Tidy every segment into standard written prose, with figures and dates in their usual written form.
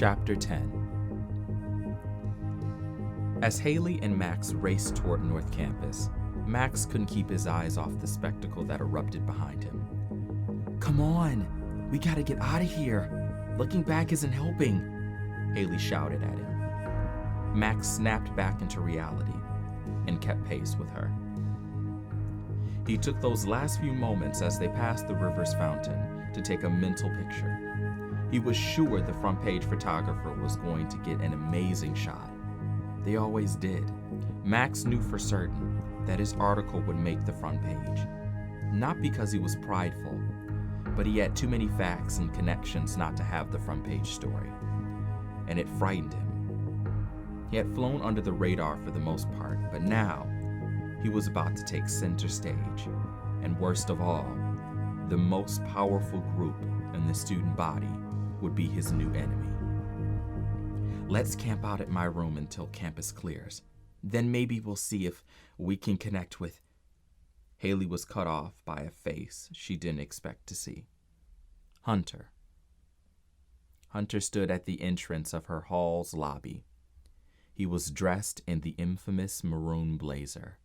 Chapter 10. As Hayley and Max raced toward North Campus, Max couldn't keep his eyes off the spectacle that erupted behind him. "Come on, we gotta get out of here. Looking back isn't helping," Hayley shouted at him. Max snapped back into reality and kept pace with her. He took those last few moments as they passed the river's fountain to take a mental picture. He was sure the front page photographer was going to get an amazing shot. They always did. Max knew for certain that his article would make the front page. Not because he was prideful, but he had too many facts and connections not to have the front page story. And it frightened him. He had flown under the radar for the most part, but now he was about to take center stage. And worst of all, the most powerful group in the student body would be his new enemy. "Let's camp out at my room until campus clears. Then maybe we'll see if we can connect with..." Hayley was cut off by a face she didn't expect to see. Hunter. Hunter stood at the entrance of her hall's lobby. He was dressed in the infamous maroon blazer,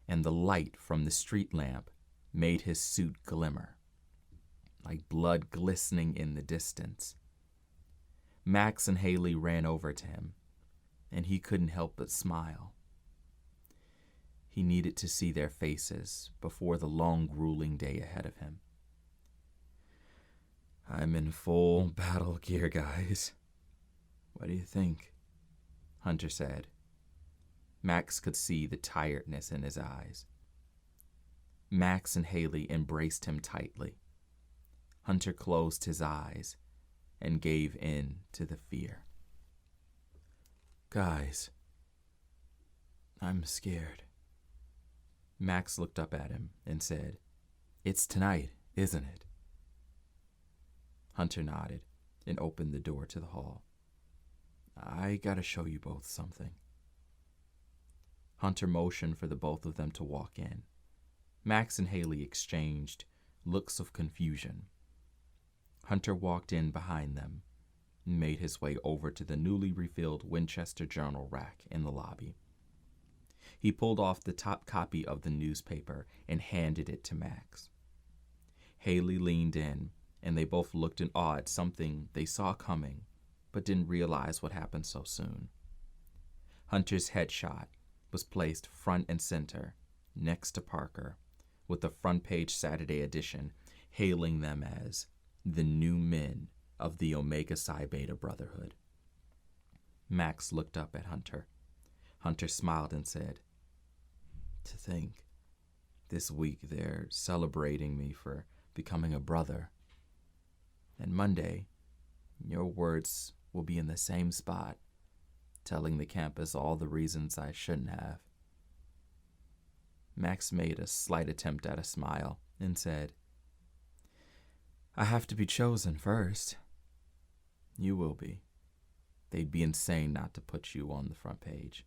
and the light from the street lamp made his suit glimmer, like blood glistening in the distance. Max and Hayley ran over to him, and he couldn't help but smile. He needed to see their faces before the long, grueling day ahead of him. "I'm in full battle gear, guys. What do you think?" Hunter said. Max could see the tiredness in his eyes. Max and Hayley embraced him tightly. Hunter closed his eyes and gave in to the fear. "Guys, I'm scared." Max looked up at him and said, "It's tonight, isn't it?" Hunter nodded and opened the door to the hall. "I gotta show you both something." Hunter motioned for the both of them to walk in. Max and Hayley exchanged looks of confusion. Hunter walked in behind them and made his way over to the newly refilled Winchester Journal rack in the lobby. He pulled off the top copy of the newspaper and handed it to Max. Hayley leaned in, and they both looked in awe at something they saw coming, but didn't realize what happened so soon. Hunter's headshot was placed front and center, next to Parker, with the front page Saturday edition hailing them as the new men of the Omega Psi Beta brotherhood. Max looked up at Hunter. Hunter smiled and said, "To think, this week they're celebrating me for becoming a brother. And Monday, your words will be in the same spot, telling the campus all the reasons I shouldn't have." Max made a slight attempt at a smile and said, "I have to be chosen first." "You will be. They'd be insane not to put you on the front page."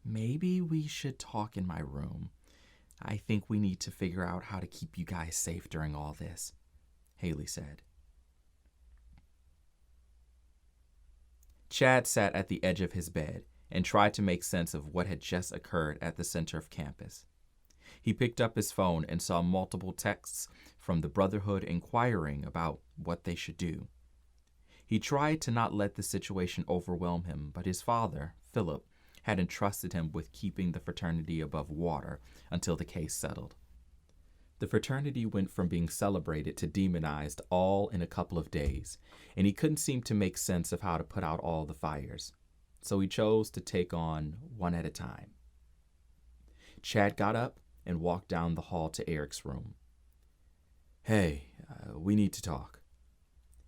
"Maybe we should talk in my room. I think we need to figure out how to keep you guys safe during all this," Hayley said. Chad sat at the edge of his bed and tried to make sense of what had just occurred at the center of campus. He picked up his phone and saw multiple texts from the brotherhood inquiring about what they should do. He tried to not let the situation overwhelm him, but his father, Philip, had entrusted him with keeping the fraternity above water until the case settled. The fraternity went from being celebrated to demonized all in a couple of days, and he couldn't seem to make sense of how to put out all the fires, so he chose to take on one at a time. Chad got up and walked down the hall to Eric's room. "Hey, we need to talk."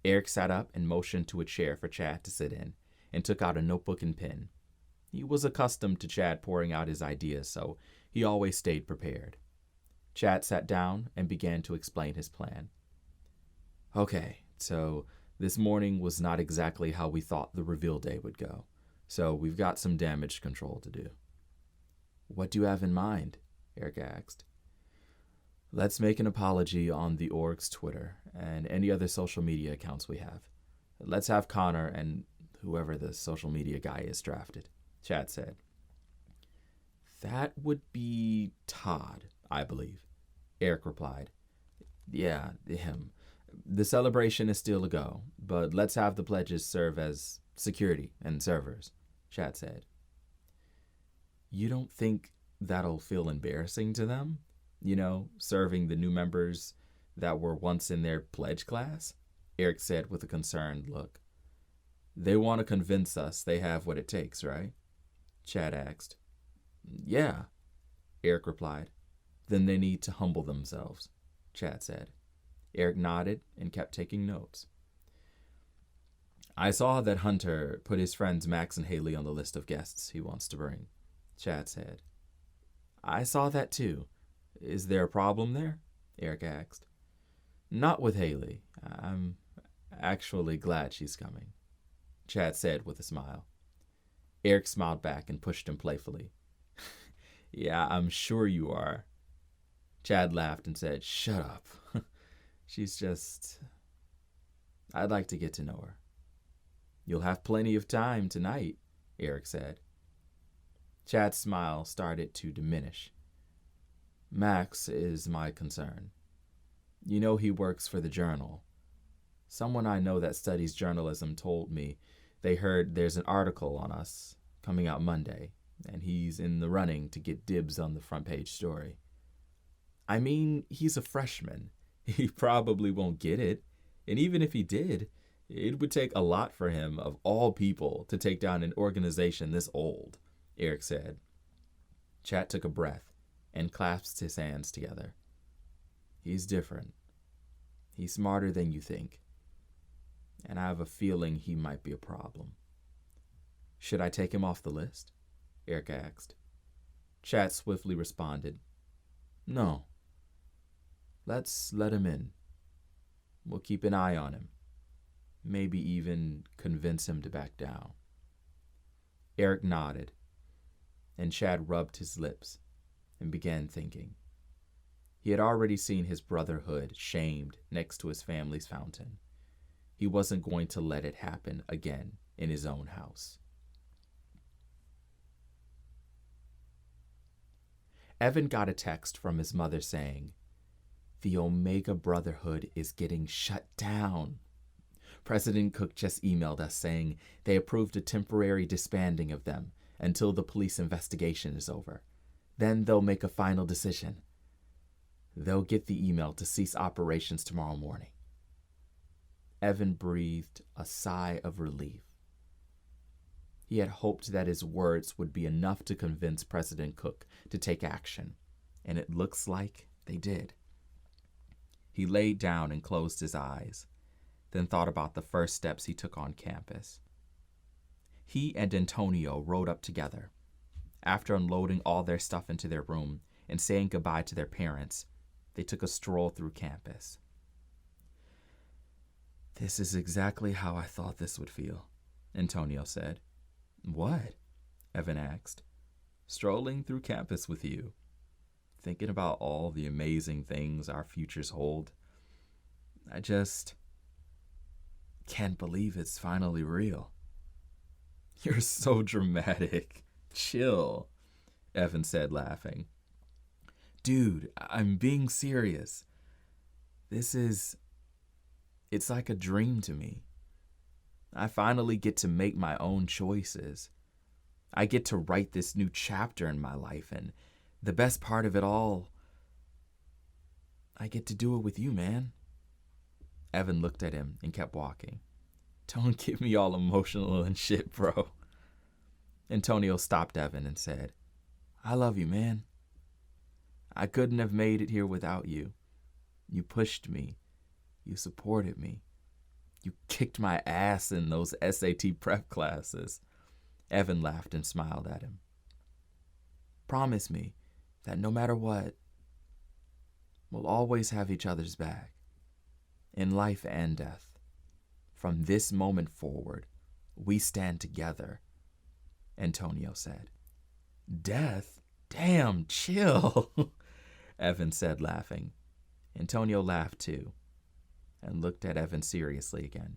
Eric sat up and motioned to a chair for Chad to sit in, and took out a notebook and pen. He was accustomed to Chad pouring out his ideas, so he always stayed prepared. Chad sat down and began to explain his plan. "Okay, so this morning was not exactly how we thought the reveal day would go, so we've got some damage control to do." "What do you have in mind?" Eric asked. "Let's make an apology on the org's Twitter and any other social media accounts we have. Let's have Connor and whoever the social media guy is drafted, Chad said. That would be Todd, I believe, Eric replied. Yeah, him. The celebration is still a go, but let's have the pledges serve as security and servers, Chad said. You don't think that'll feel embarrassing to them? Serving the new members that were once in their pledge class? Eric said with a concerned look. They want to convince us they have what it takes, right? Chad asked. Yeah, Eric replied. Then they need to humble themselves, Chad said. Eric nodded and kept taking notes. I saw that Hunter put his friends Max and Hayley on the list of guests he wants to bring, Chad said. I saw that too. Is there a problem there? Eric asked. Not with Hayley. I'm actually glad she's coming, Chad said with a smile. Eric smiled back and pushed him playfully. Yeah, I'm sure you are. Chad laughed and said, Shut up. She's just... I'd like to get to know her. You'll have plenty of time tonight, Eric said. Chad's smile started to diminish. Max is my concern. He works for the Journal. Someone I know that studies journalism told me they heard there's an article on us coming out Monday, and he's in the running to get dibs on the front page story. I mean, he's a freshman. He probably won't get it, and even if he did, it would take a lot for him, of all people, to take down an organization this old, Eric said. Chad took a breath and clasped his hands together. He's different. He's smarter than you think. And I have a feeling he might be a problem. Should I take him off the list? Eric asked. Chad swiftly responded, No. Let's let him in. We'll keep an eye on him. Maybe even convince him to back down. Eric nodded, and Chad rubbed his lips and began thinking. He had already seen his brotherhood shamed next to his family's fountain. He wasn't going to let it happen again in his own house. Evan got a text from his mother saying, The Omega Brotherhood is getting shut down. President Cook just emailed us saying they approved a temporary disbanding of them until the police investigation is over. Then they'll make a final decision. They'll get the email to cease operations tomorrow morning. Evan breathed a sigh of relief. He had hoped that his words would be enough to convince President Cook to take action, and it looks like they did. He laid down and closed his eyes, then thought about the first steps he took on campus. He and Antonio rode up together. After unloading all their stuff into their room and saying goodbye to their parents, they took a stroll through campus. This is exactly how I thought this would feel, Antonio said. What? Evan asked. Strolling through campus with you, thinking about all the amazing things our futures hold. I just can't believe it's finally real. You're so dramatic. Chill, Evan said, laughing. Dude, I'm being serious. It's like a dream to me. I finally get to make my own choices. I get to write this new chapter in my life, and the best part of it all, I get to do it with you, man. Evan looked at him and kept walking. Don't get me all emotional and shit, bro. Antonio stopped Evan and said, I love you, man. I couldn't have made it here without you. You pushed me. You supported me. You kicked my ass in those SAT prep classes. Evan laughed and smiled at him. Promise me that no matter what, we'll always have each other's back, in life and death. From this moment forward, we stand together, Antonio said. Death? Damn, chill, Evan said, laughing. Antonio laughed too, and looked at Evan seriously again.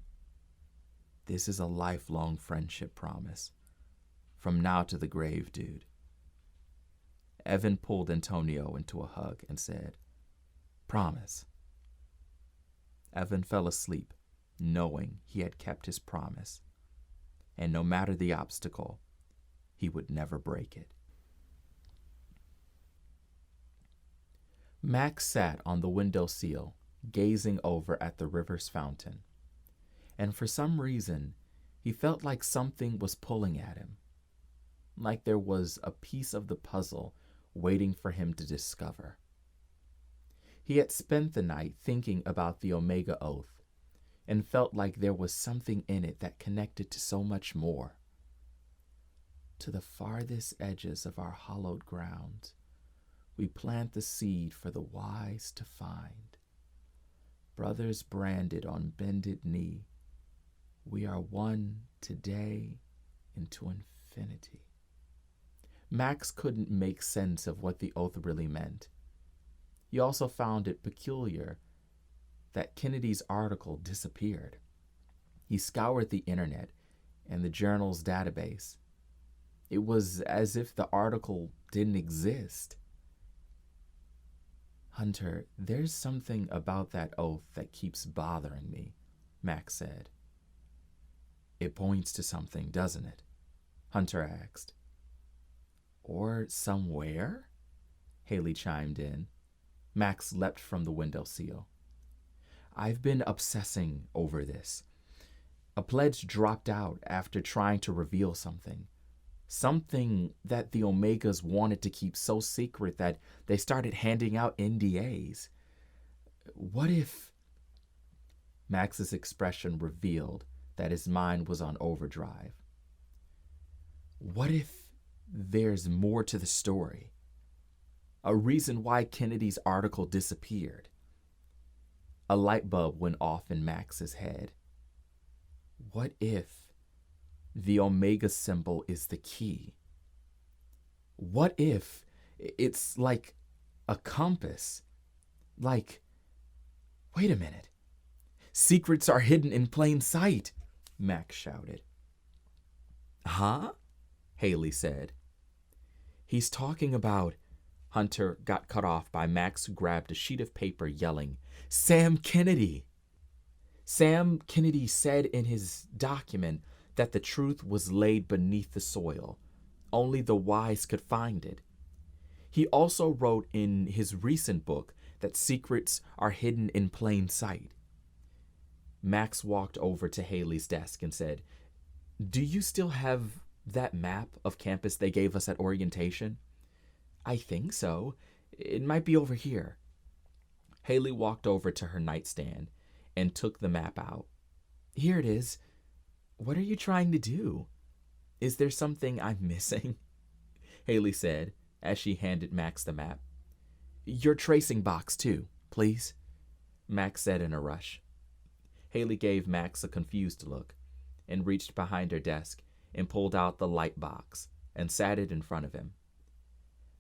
This is a lifelong friendship promise. From now to the grave, dude. Evan pulled Antonio into a hug and said, Promise. Evan fell asleep, knowing he had kept his promise, and no matter the obstacle, he would never break it. Max sat on the windowsill, gazing over at the river's fountain, and for some reason, he felt like something was pulling at him, like there was a piece of the puzzle waiting for him to discover. He had spent the night thinking about the Omega Oath and felt like there was something in it that connected to so much more. To the farthest edges of our hallowed ground, we plant the seed for the wise to find. Brothers branded on bended knee, we are one today into infinity. Max couldn't make sense of what the oath really meant. He also found it peculiar that Kennedy's article disappeared. He scoured the internet and the journal's database. It was as if the article didn't exist. Hunter, there's something about that oath that keeps bothering me, Max said. It points to something, doesn't it? Hunter asked. Or somewhere? Hayley chimed in. Max leapt from the windowsill. I've been obsessing over this. A pledge dropped out after trying to reveal something. Something that the Omegas wanted to keep so secret that they started handing out NDAs. What if... Max's expression revealed that his mind was on overdrive. What if there's more to the story? A reason why Kennedy's article disappeared. A light bulb went off in Max's head. What if the Omega symbol is the key? What if it's like a compass? Like, wait a minute. Secrets are hidden in plain sight, Max shouted. Huh? Hayley said. He's talking about... Hunter got cut off by Max, who grabbed a sheet of paper, yelling, Sam Kennedy! Sam Kennedy said in his document that the truth was laid beneath the soil. Only the wise could find it. He also wrote in his recent book that secrets are hidden in plain sight. Max walked over to Hayley's desk and said, Do you still have that map of campus they gave us at orientation? I think so. It might be over here. Hayley walked over to her nightstand and took the map out. Here it is. What are you trying to do? Is there something I'm missing? Hayley said as she handed Max the map. Your tracing box too, please, Max said in a rush. Hayley gave Max a confused look and reached behind her desk and pulled out the light box and sat it in front of him.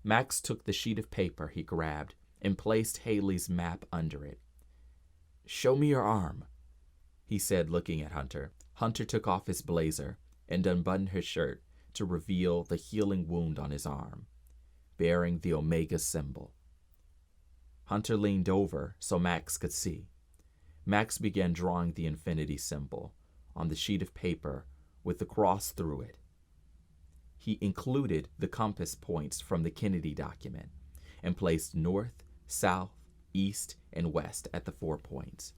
Max took the sheet of paper he grabbed and placed Hayley's map under it. Show me your arm, he said, looking at Hunter. Hunter took off his blazer and unbuttoned his shirt to reveal the healing wound on his arm, bearing the Omega symbol. Hunter leaned over so Max could see. Max began drawing the infinity symbol on the sheet of paper with the cross through it. He included the compass points from the Kennedy document and placed north, south, east, and west at the 4 points.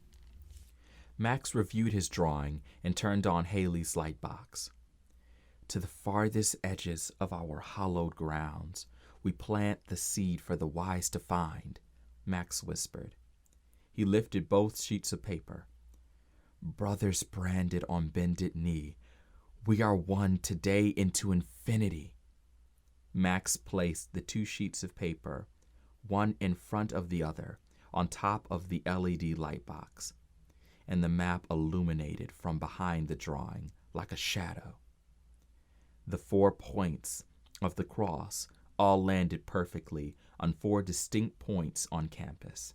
Max reviewed his drawing and turned on Hayley's light box. To the farthest edges of our hallowed grounds, we plant the seed for the wise to find, Max whispered. He lifted both sheets of paper. Brothers branded on bended knee, we are one today into infinity. Max placed the 2 sheets of paper, one in front of the other, on top of the LED light box, and the map illuminated from behind the drawing like a shadow. The 4 points of the cross all landed perfectly on 4 distinct points on campus.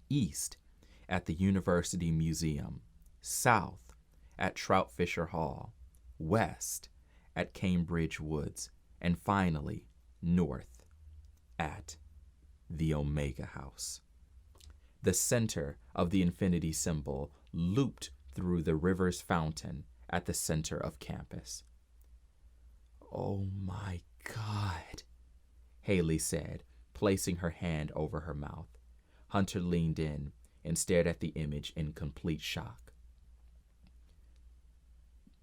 East, at the University Museum. South, at Troutfisher Hall, west at Cambridge Woods, and finally north at the Omega House. The center of the infinity symbol looped through the river's fountain at the center of campus. "Oh my God," Hayley said, placing her hand over her mouth. Hunter leaned in and stared at the image in complete shock.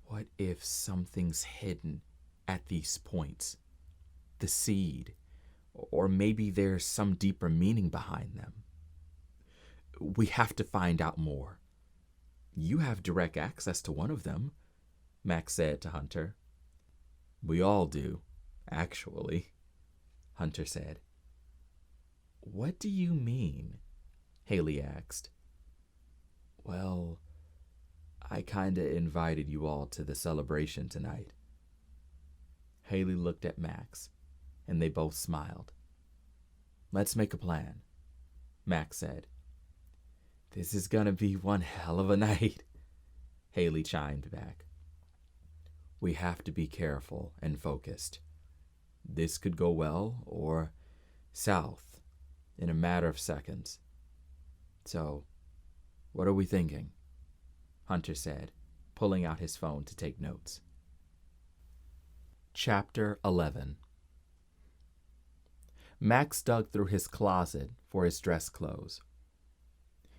"What if something's hidden at these points? The seed, or maybe there's some deeper meaning behind them. We have to find out more." "You have direct access to one of them," Max said to Hunter. "We all do, actually," Hunter said. "What do you mean?" Hayley asked. "Well, I kinda invited you all to the celebration tonight." Hayley looked at Max, and they both smiled. "Let's make a plan," Max said. "This is gonna be one hell of a night," Hayley chimed back. "We have to be careful and focused. This could go well or south in a matter of seconds. So, what are we thinking?" Hunter said, pulling out his phone to take notes. Chapter 11. Max dug through his closet for his dress clothes.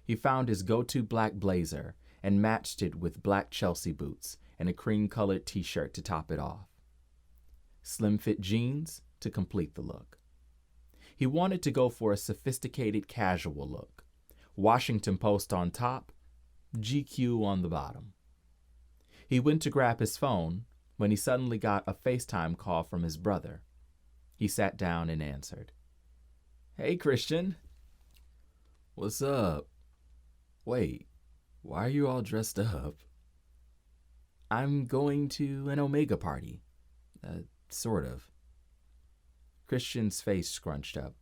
He found his go-to black blazer and matched it with black Chelsea boots and a cream-colored t-shirt to top it off. Slim-fit jeans to complete the look. He wanted to go for a sophisticated casual look. Washington Post on top, GQ on the bottom. He went to grab his phone when he suddenly got a FaceTime call from his brother. He sat down and answered. "Hey, Christian." "What's up? Wait, why are you all dressed up?" "I'm going to an Omega party. Sort of." Christian's face scrunched up.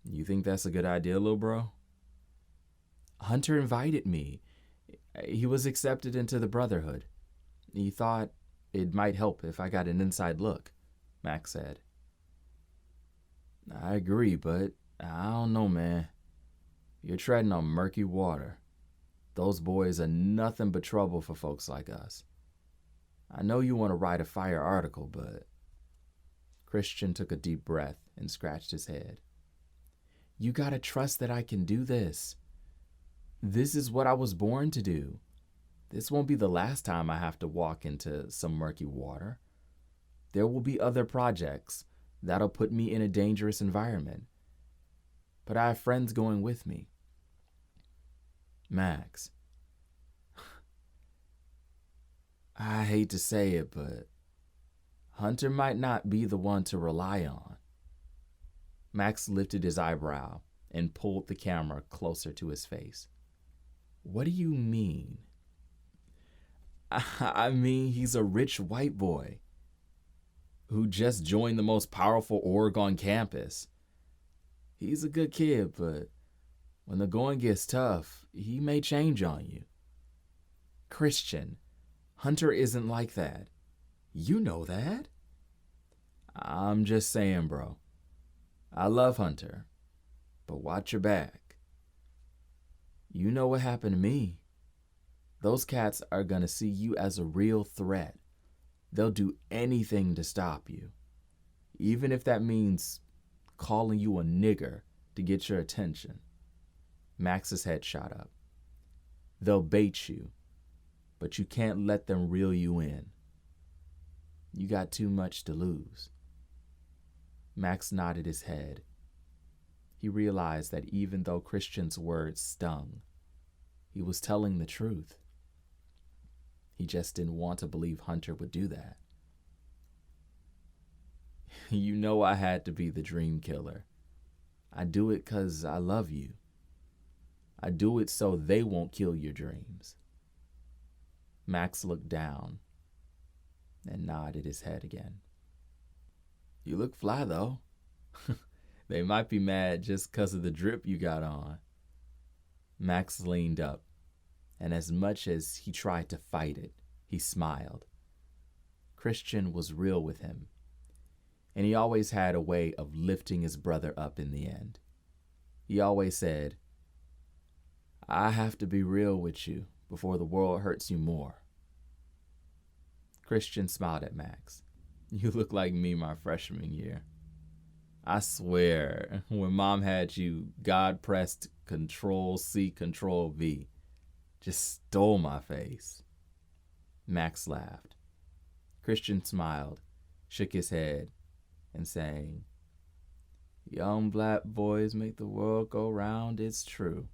"You think that's a good idea, little bro?" "Hunter invited me. He was accepted into the brotherhood. He thought it might help if I got an inside look," Max said. "I agree, but I don't know, man. You're treading on murky water. Those boys are nothing but trouble for folks like us. I know you want to write a fire article, but..." Christian took a deep breath and scratched his head. "You gotta trust that I can do this. This is what I was born to do. This won't be the last time I have to walk into some murky water. There will be other projects that'll put me in a dangerous environment. But I have friends going with me." "Max, I hate to say it, but Hunter might not be the one to rely on." Max lifted his eyebrow and pulled the camera closer to his face. "What do you mean?" I mean, he's a rich white boy who just joined the most powerful org on campus. He's a good kid, but when the going gets tough, he may change on you." "Christian, Hunter isn't like that. You know that." "I'm just saying, bro. I love Hunter, but watch your back. You know what happened to me. Those cats are gonna see you as a real threat. They'll do anything to stop you, even if that means calling you a nigger to get your attention." Max's head shot up. "They'll bait you, but you can't let them reel you in. You got too much to lose." Max nodded his head. He realized that even though Christian's words stung, he was telling the truth. He just didn't want to believe Hunter would do that. "You know I had to be the dream killer. I do it 'cause I love you. I do it so they won't kill your dreams." Max looked down and nodded his head again. "You look fly, though." "They might be mad just 'cause of the drip you got on." Max leaned up and as much as he tried to fight it, he smiled. Christian was real with him, and he always had a way of lifting his brother up in the end. He always said, "I have to be real with you before the world hurts you more." Christian smiled at Max. "You look like me my freshman year. I swear, when Mom had you, God pressed Control-C, Control-V. Just stole my face." Max laughed. Christian smiled, shook his head, and sang, "Young black boys make the world go round, it's true."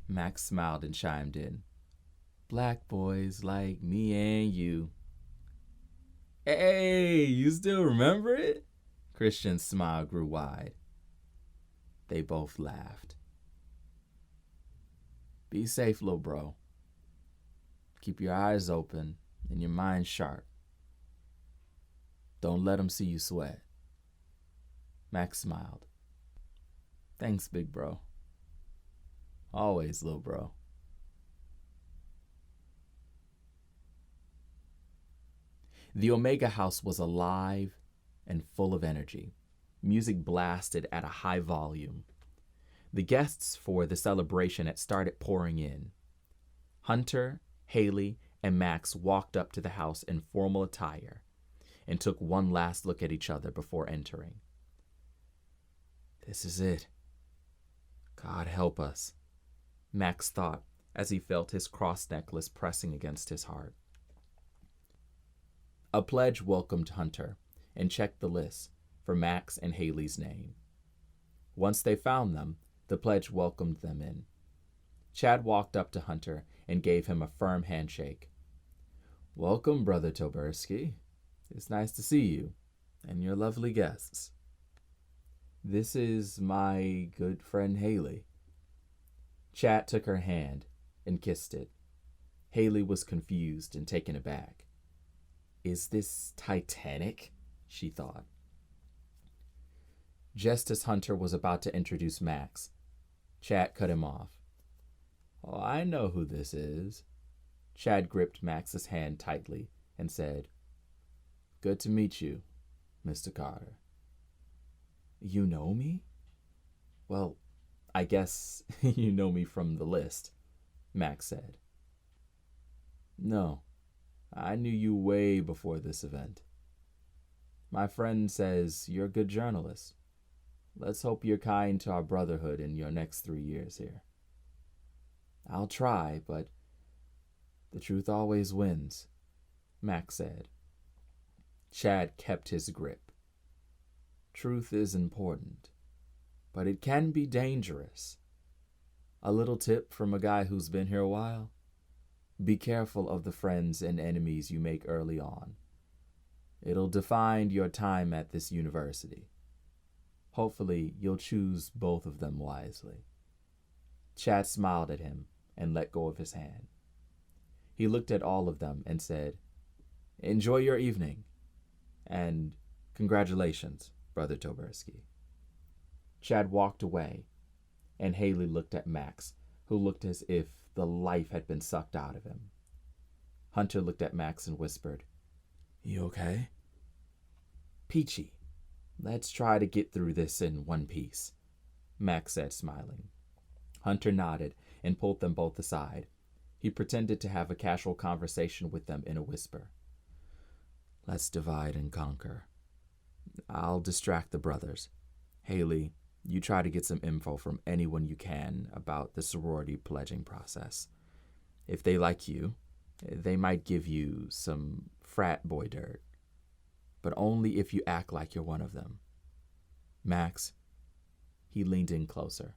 Max smiled and chimed in, "Black boys like me and you." "Hey, you still remember it?" Christian's smile grew wide. They both laughed. "Be safe, little bro. Keep your eyes open and your mind sharp. Don't let them see you sweat." Max smiled. "Thanks, big bro. Always, little bro." The Omega house was alive and full of energy. Music blasted at a high volume. The guests for the celebration had started pouring in. Hunter, Hayley, and Max walked up to the house in formal attire and took one last look at each other before entering. "This is it. God help us," Max thought as he felt his cross necklace pressing against his heart. A pledge welcomed Hunter and checked the list for Max and Hayley's name. Once they found them, the pledge welcomed them in. Chad walked up to Hunter and gave him a firm handshake. "Welcome, Brother Toberski. It's nice to see you and your lovely guests. This is my good friend Hayley." Chad took her hand and kissed it. Hayley was confused and taken aback. "Is this Titanic?" she thought. Just as Hunter was about to introduce Max, Chad cut him off. "Oh, I know who this is." Chad gripped Max's hand tightly and said, "Good to meet you, Mr. Carter." "You know me?" "Well, I guess you know me from the list," Max said. "No, I knew you way before this event. My friend says you're a good journalist. Let's hope you're kind to our brotherhood in your next 3 years here." "I'll try, but the truth always wins," Max said. Chad kept his grip. "Truth is important, but it can be dangerous. A little tip from a guy who's been here a while: be careful of the friends and enemies you make early on. It'll define your time at this university. Hopefully, you'll choose both of them wisely." Chad smiled at him and let go of his hand. He looked at all of them and said, "Enjoy your evening, and congratulations, Brother Toberski." Chad walked away, and Hayley looked at Max, who looked as if the life had been sucked out of him. Hunter looked at Max and whispered, "You okay?" "Peachy. Let's try to get through this in one piece," Max said, smiling. Hunter nodded and pulled them both aside. He pretended to have a casual conversation with them in a whisper. "Let's divide and conquer. I'll distract the brothers. Hayley, you try to get some info from anyone you can about the sorority pledging process. If they like you, they might give you some frat boy dirt, but only if you act like you're one of them. Max," he leaned in closer,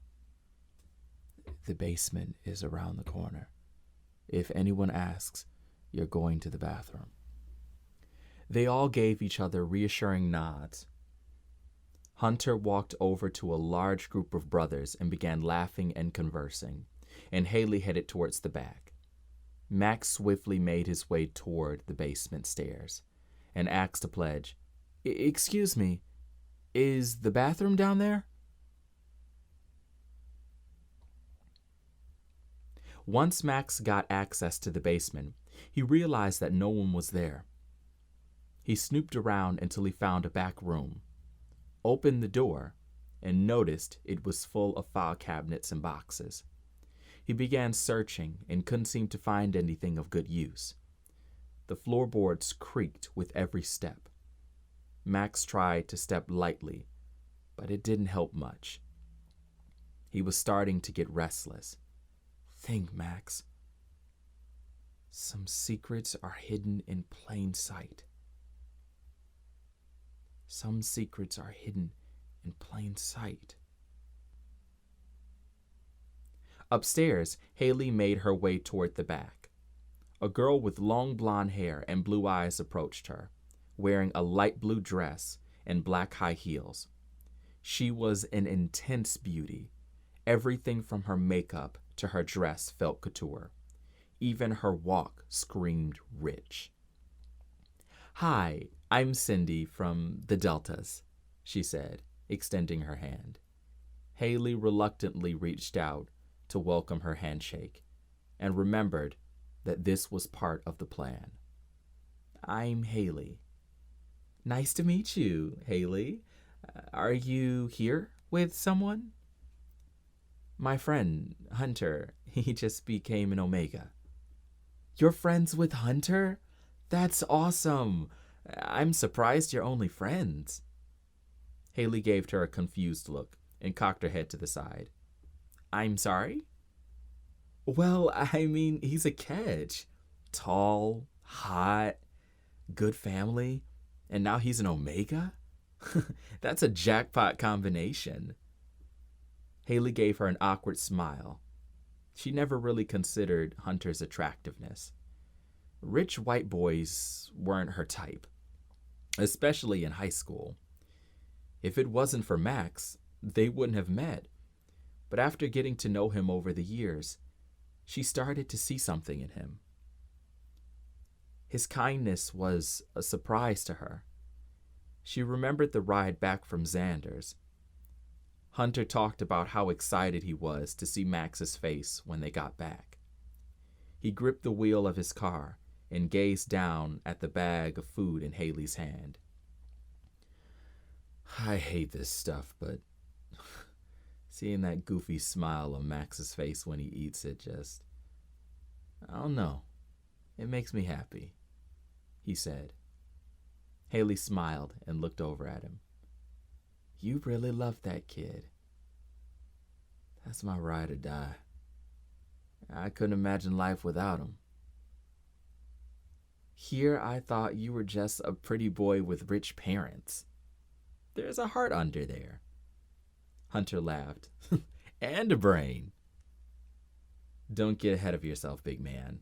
"the basement is around the corner. If anyone asks, you're going to the bathroom." They all gave each other reassuring nods. Hunter walked over to a large group of brothers and began laughing and conversing, and Hayley headed towards the back. Max swiftly made his way toward the basement stairs and asked a pledge, "Excuse me, is the bathroom down there?" Once Max got access to the basement, he realized that no one was there. He snooped around until he found a back room, opened the door, and noticed it was full of file cabinets and boxes. He began searching and couldn't seem to find anything of good use. The floorboards creaked with every step. Max tried to step lightly, but it didn't help much. He was starting to get restless. Think, Max. Some secrets are hidden in plain sight. Some secrets are hidden in plain sight. Upstairs, Hayley made her way toward the back. A girl with long blonde hair and blue eyes approached her, wearing a light blue dress and black high heels. She was an intense beauty. Everything from her makeup to her dress felt couture. Even her walk screamed rich. "Hi, I'm Cindy from the Deltas," she said, extending her hand. Hayley reluctantly reached out to welcome her handshake and remembered that this was part of the plan. "I'm Hayley." "Nice to meet you, Hayley. Are you here with someone?" "My friend, Hunter. He just became an Omega." "You're friends with Hunter? That's awesome. I'm surprised you're only friends." Hayley gave her a confused look and cocked her head to the side. "I'm sorry?" "Well, I mean, he's a catch. Tall, hot, good family, and now he's an Omega? That's a jackpot combination." Hayley gave her an awkward smile. She never really considered Hunter's attractiveness. Rich white boys weren't her type, especially in high school. If it wasn't for Max, they wouldn't have met. But after getting to know him over the years, she started to see something in him. His kindness was a surprise to her. She remembered the ride back from Xander's. Hunter talked about how excited he was to see Max's face when they got back. He gripped the wheel of his car and gazed down at the bag of food in Hayley's hand. "I hate this stuff, but seeing that goofy smile on Max's face when he eats it just, I don't know, it makes me happy," he said. Hayley smiled and looked over at him. "You really love that kid." "That's my ride or die. I couldn't imagine life without him." "Here I thought you were just a pretty boy with rich parents. There's a heart under there." Hunter laughed. "And a brain." "Don't get ahead of yourself, big man."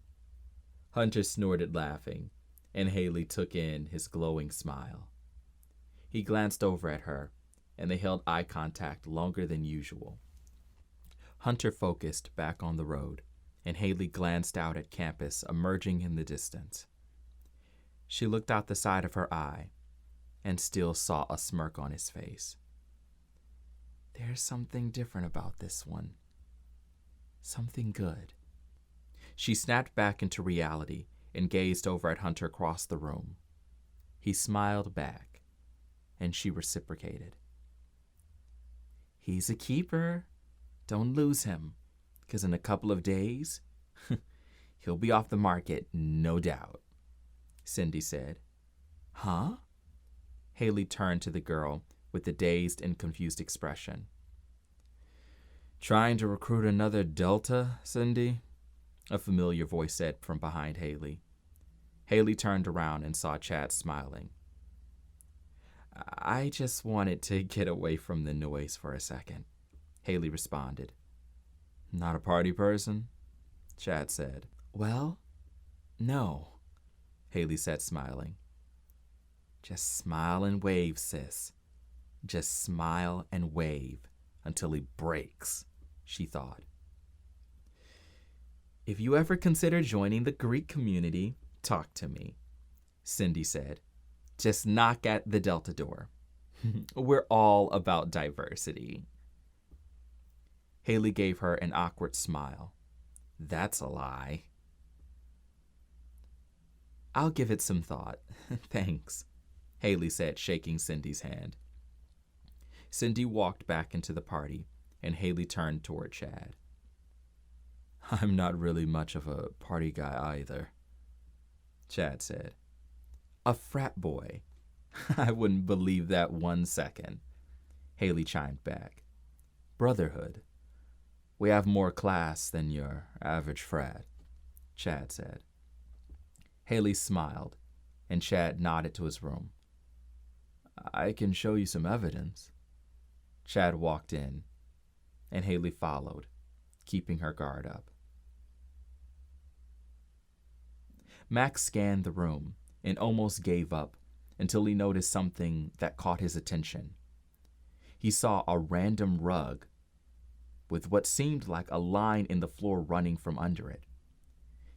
Hunter snorted, laughing, and Hayley took in his glowing smile. He glanced over at her, and they held eye contact longer than usual. Hunter focused back on the road, and Hayley glanced out at campus emerging in the distance. She looked out the side of her eye and still saw a smirk on his face. There's something different about this one. Something good. She snapped back into reality and gazed over at Hunter across the room. He smiled back, and she reciprocated. He's a keeper. Don't lose him, because in a couple of days, he'll be off the market, no doubt, Cindy said. Huh? Hayley turned to the girl with a dazed and confused expression. Trying to recruit another Delta, Cindy? A familiar voice said from behind Hayley. Hayley turned around and saw Chad smiling. I just wanted to get away from the noise for a second, Hayley responded. Not a party person? Chad said. Well, no, Hayley said, smiling. Just smile and wave, sis. Just smile and wave until he breaks, she thought. If you ever consider joining the Greek community, talk to me, Cindy said. Just knock at the Delta door. We're all about diversity. Hayley gave her an awkward smile. That's a lie. I'll give it some thought. Thanks, Hayley said, shaking Cindy's hand. Cindy walked back into the party, and Hayley turned toward Chad. I'm not really much of a party guy either, Chad said. A frat boy? I wouldn't believe that 1 second, Hayley chimed back. Brotherhood. We have more class than your average frat, Chad said. Hayley smiled, and Chad nodded to his room. I can show you some evidence. Chad walked in, and Hayley followed, keeping her guard up. Max scanned the room and almost gave up until he noticed something that caught his attention. He saw a random rug with what seemed like a line in the floor running from under it.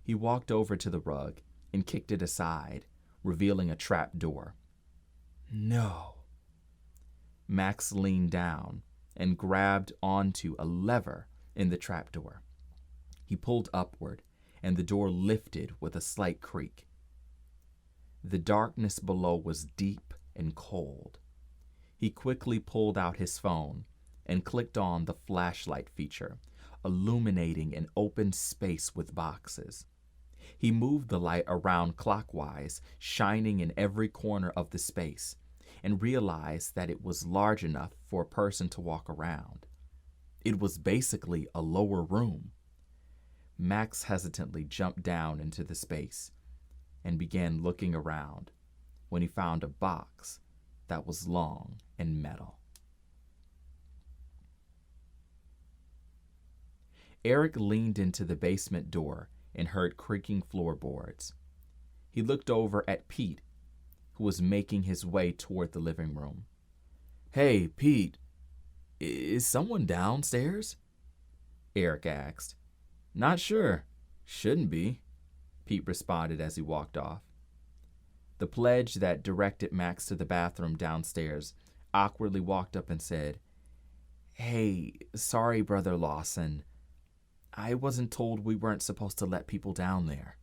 He walked over to the rug and kicked it aside, revealing a trap door. No. Max leaned down and grabbed onto a lever in the trapdoor. He pulled upward, and the door lifted with a slight creak. The darkness below was deep and cold. He quickly pulled out his phone and clicked on the flashlight feature, illuminating an open space with boxes. He moved the light around clockwise, shining in every corner of the space, and realized that it was large enough for a person to walk around. It was basically a lower room. Max hesitantly jumped down into the space and began looking around when he found a box that was long and metal. Eric leaned into the basement door and heard creaking floorboards. He looked over at Pete, who was making his way toward the living room. Hey, Pete, is someone downstairs? Eric asked. Not sure. Shouldn't be, Pete responded as he walked off. The pledge that directed Max to the bathroom downstairs awkwardly walked up and said, Hey, sorry, Brother Lawson. I wasn't told we weren't supposed to let people down there.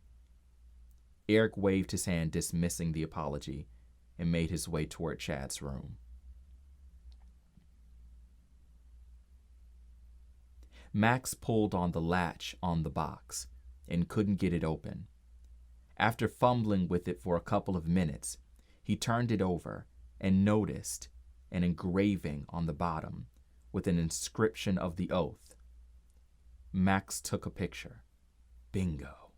Eric waved his hand, dismissing the apology, and made his way toward Chad's room. Max pulled on the latch on the box and couldn't get it open. After fumbling with it for a couple of minutes, he turned it over and noticed an engraving on the bottom with an inscription of the oath. Max took a picture. Bingo.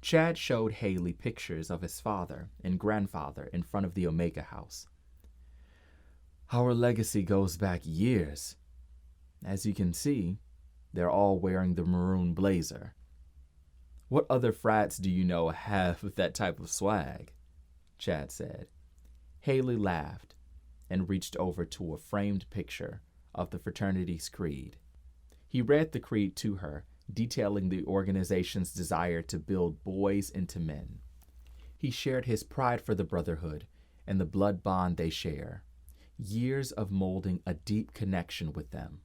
Chad showed Hayley pictures of his father and grandfather in front of the Omega house. Our legacy goes back years. As you can see, they're all wearing the maroon blazer. What other frats do you know have that type of swag? Chad said. Hayley laughed and reached over to a framed picture of the fraternity's creed. He read the creed to her, detailing the organization's desire to build boys into men. He shared his pride for the brotherhood and the blood bond they share, years of molding a deep connection with them.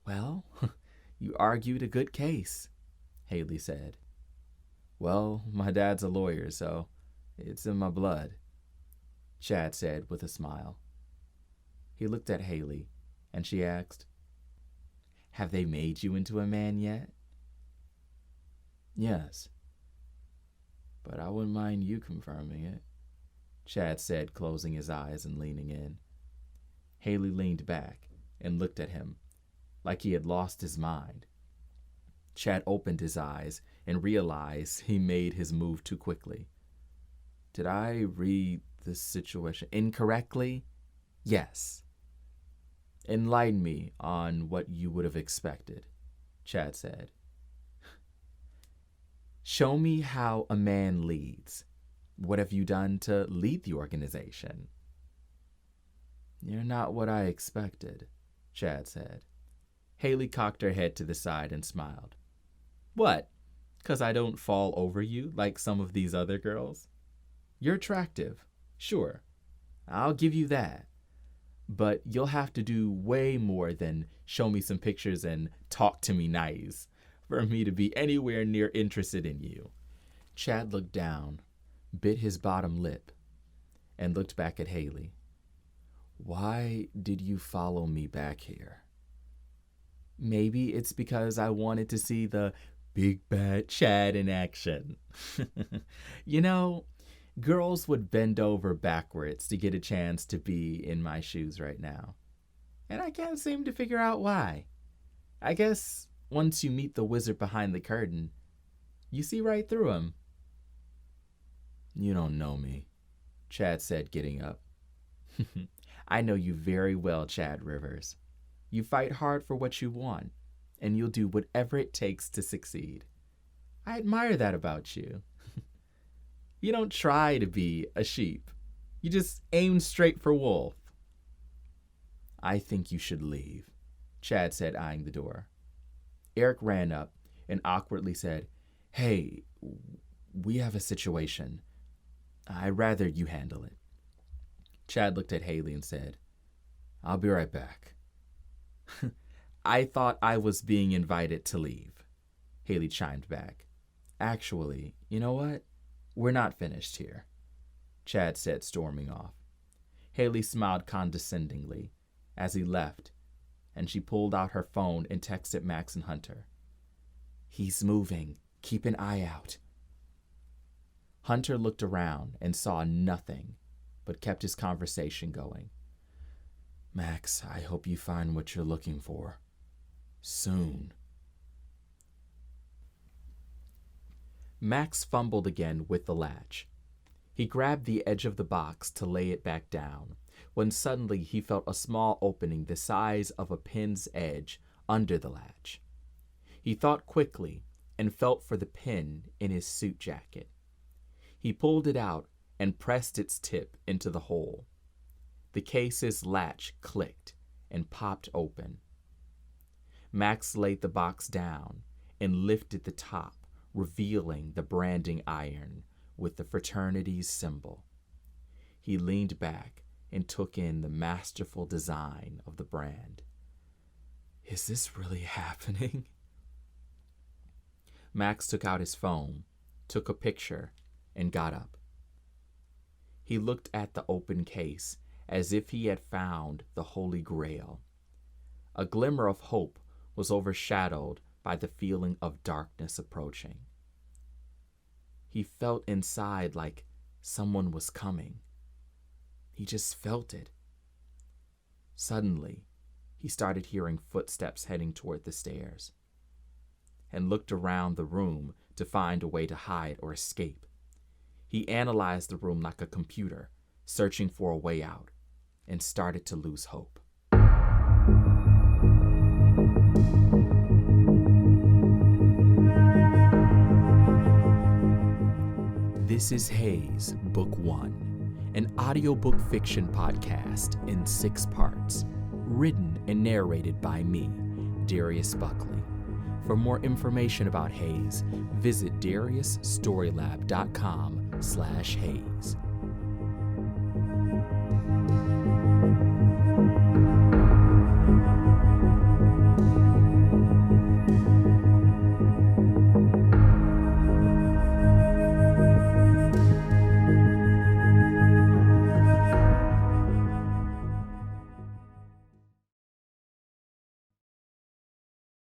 Well, you argued a good case, Hayley said. Well, my dad's a lawyer, so it's in my blood, Chad said with a smile. He looked at Hayley, and she asked, Have they made you into a man yet? Yes. But I wouldn't mind you confirming it, Chad said, closing his eyes and leaning in. Hayley leaned back and looked at him like he had lost his mind. Chad opened his eyes and realized he made his move too quickly. Did I read the situation incorrectly? Yes. Enlighten me on what you would have expected, Chad said. Show me how a man leads. What have you done to lead the organization? You're not what I expected, Chad said. Hayley cocked her head to the side and smiled. What? 'Cause I don't fall over you like some of these other girls? You're attractive, sure. I'll give you that. but you'll have to do way more than show me some pictures and talk to me nice for me to be anywhere near interested in you. Chad looked down, bit his bottom lip, and looked back at Hayley. Why did you follow me back here? Maybe it's because I wanted to see the big bad Chad in action. You know, girls would bend over backwards to get a chance to be in my shoes right now. And I can't seem to figure out why. I guess once you meet the wizard behind the curtain, you see right through him. You don't know me, Chad said, getting up. I know you very well, Chad Rivers. You fight hard for what you want, and you'll do whatever it takes to succeed. I admire that about you. You don't try to be a sheep. You just aim straight for wolf. I think you should leave, Chad said, eyeing the door. Eric ran up and awkwardly said, Hey, we have a situation. I'd rather you handle it. Chad looked at Hayley and said, I'll be right back. I thought I was being invited to leave, Hayley chimed back. Actually, you know what? We're not finished here, Chad said, storming off. Hayley smiled condescendingly as he left, and she pulled out her phone and texted Max and Hunter. He's moving. Keep an eye out. Hunter looked around and saw nothing, but kept his conversation going. Max, I hope you find what you're looking for. Soon. Max fumbled again with the latch. He grabbed the edge of the box to lay it back down, when suddenly he felt a small opening the size of a pin's edge under the latch. He thought quickly and felt for the pin in his suit jacket. He pulled it out and pressed its tip into the hole. The case's latch clicked and popped open. Max laid the box down and lifted the top, revealing the branding iron with the fraternity's symbol. He leaned back and took in the masterful design of the brand. Is this really happening? Max took out his phone, took a picture, and got up. He looked at the open case as if he had found the Holy Grail. A glimmer of hope was overshadowed by the feeling of darkness approaching. He felt inside like someone was coming. He just felt it. Suddenly, he started hearing footsteps heading toward the stairs, and looked around the room to find a way to hide or escape. He analyzed the room like a computer, searching for a way out, and started to lose hope. This is HAZE, Book 1, an audiobook fiction podcast in 6 parts, written and narrated by me, Darius Buckley. For more information about HAZE, visit DariusStorylab.com/HAZE.